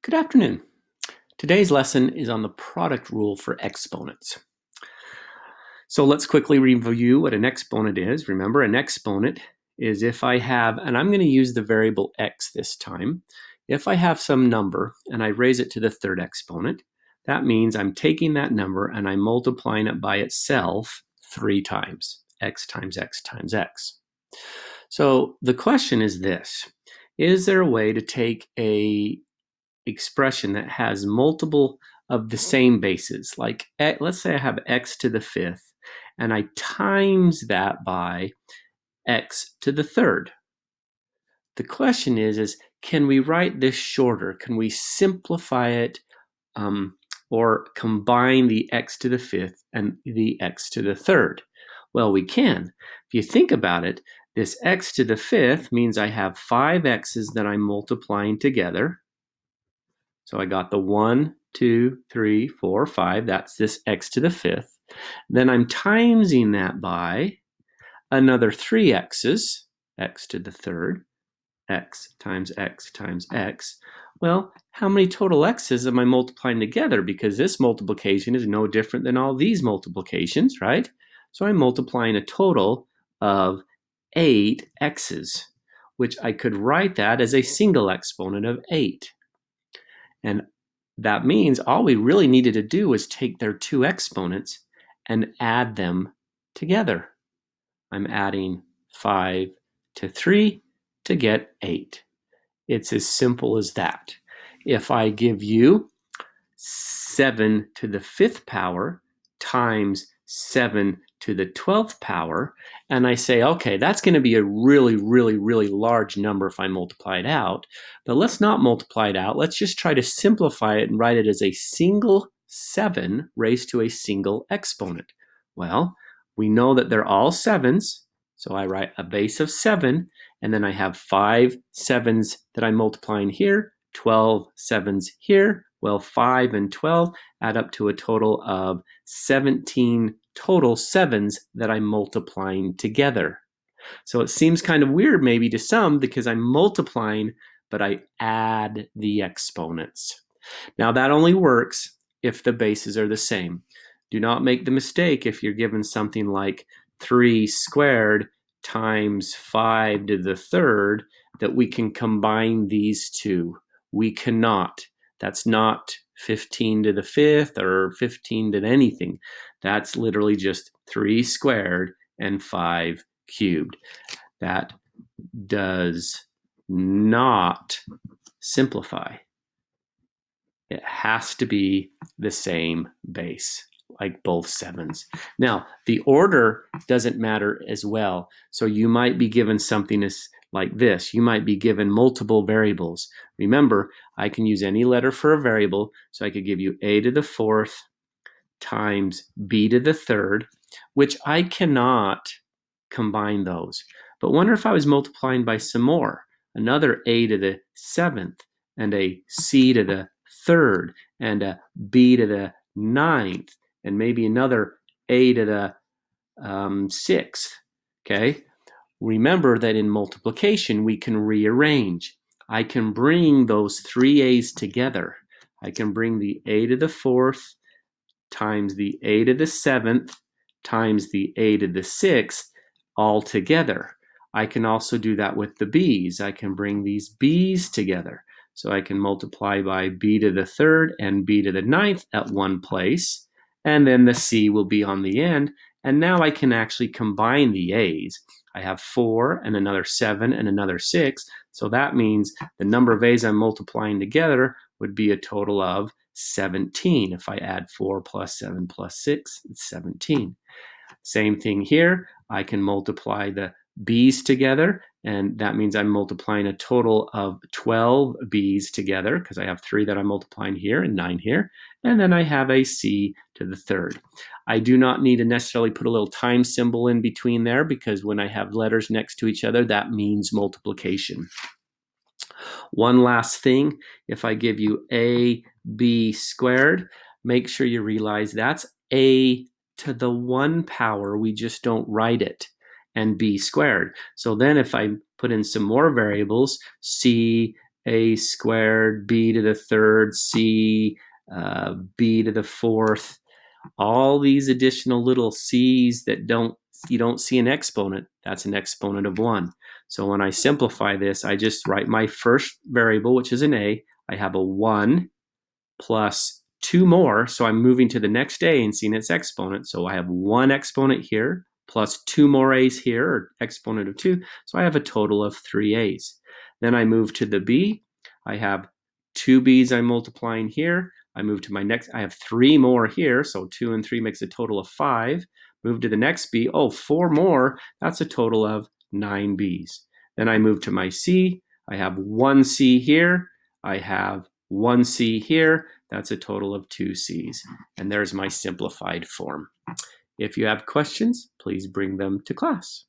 Good afternoon. Today's lesson is on the product rule for exponents. So let's quickly review what an exponent is. Remember, an exponent is if I have, and I'm going to use the variable x this time, if I have some number and I raise it to the third exponent, that means I'm taking that number and I'm multiplying it by itself 3 times, x times x times x. So the question is this: is there a way to take a expression that has multiple of the same bases, like let's say I have x to the 5th and I times that by x to the 3rd. The question is can we write this shorter? Can we simplify it or combine the x to the 5th and the x to the 3rd? Well, we can. If you think about it, this x to the 5th means I have 5 x's that I'm multiplying together. So I got the 1, 2, 3, 4, 5. That's this x to the 5th. Then I'm timesing that by another 3 x's, x to the 3rd, x times x times x. Well, how many total x's am I multiplying together? Because this multiplication is no different than all these multiplications, right? So I'm multiplying a total of 8 x's, which I could write that as a single exponent of 8. And that means all we really needed to do was take their 2 exponents and add them together. I'm adding 5 to 3 to get 8. It's as simple as that. If I give you 7 to the 5th power times 7 to the 12th power, and I say, okay, that's going to be a really, really, really large number if I multiply it out, but let's not multiply it out. Let's just try to simplify it and write it as a single 7 raised to a single exponent. Well, we know that they're all 7s, so I write a base of 7, and then I have 5 7s that I'm multiplying here, 12 7s here. Well, 5 and 12 add up to a total of 17 total 7s that I'm multiplying together. So it seems kind of weird maybe to some because I'm multiplying, but I add the exponents. Now that only works if the bases are the same. Do not make the mistake if you're given something like 3 squared times 5 to the 3rd that we can combine these two. We cannot. That's not 15 to the 5th or 15 to anything. That's literally just 3 squared and 5 cubed. That does not simplify. It has to be the same base, like both 7s. Now, the order doesn't matter as well. So you might be given something like this. You might be given multiple variables. Remember, I can use any letter for a variable, so I could give you a to the 4th times b to the 3rd, which I cannot combine those. But wonder if I was multiplying by some more, another a to the 7th, and a c to the 3rd, and a b to the 9th, and maybe another a to the 6th, okay? Remember that in multiplication, we can rearrange. I can bring those 3 a's together. I can bring the a to the 4th times the a to the 7th times the a to the 6th all together. I can also do that with the b's. I can bring these b's together. So I can multiply by b to the 3rd and b to the 9th at one place, and then the c will be on the end, and now I can actually combine the a's. I have 4 and another 7 and another 6, so that means the number of a's I'm multiplying together would be a total of 17. If I add 4 plus 7 plus 6, it's 17. Same thing here. I can multiply the b's together, and that means I'm multiplying a total of 12 b's together because I have 3 that I'm multiplying here and 9 here, and then I have a c to the 3rd. I do not need to necessarily put a little time symbol in between there because when I have letters next to each other, that means multiplication. One last thing, if I give you ab squared, make sure you realize that's a to the 1 power. We just don't write it, and b squared. So then if I put in some more variables, c a squared, b to the third, c, b to the fourth, all these additional little c's that you don't see an exponent, that's an exponent of 1. So when I simplify this, I just write my first variable, which is an a. I have a 1 plus 2 more, so I'm moving to the next a and seeing its exponent. So I have 1 exponent here plus 2 more a's here, or exponent of 2. So I have a total of 3 a's. Then I move to the b. I have 2 b's I'm multiplying here. I move to my next, I have 3 more here, so 2 and 3 makes a total of 5. Move to the next b, 4 more, that's a total of 9 b's. Then I move to my c. I have 1 c here. I have 1 c here. That's a total of 2 c's. And there's my simplified form. If you have questions, please bring them to class.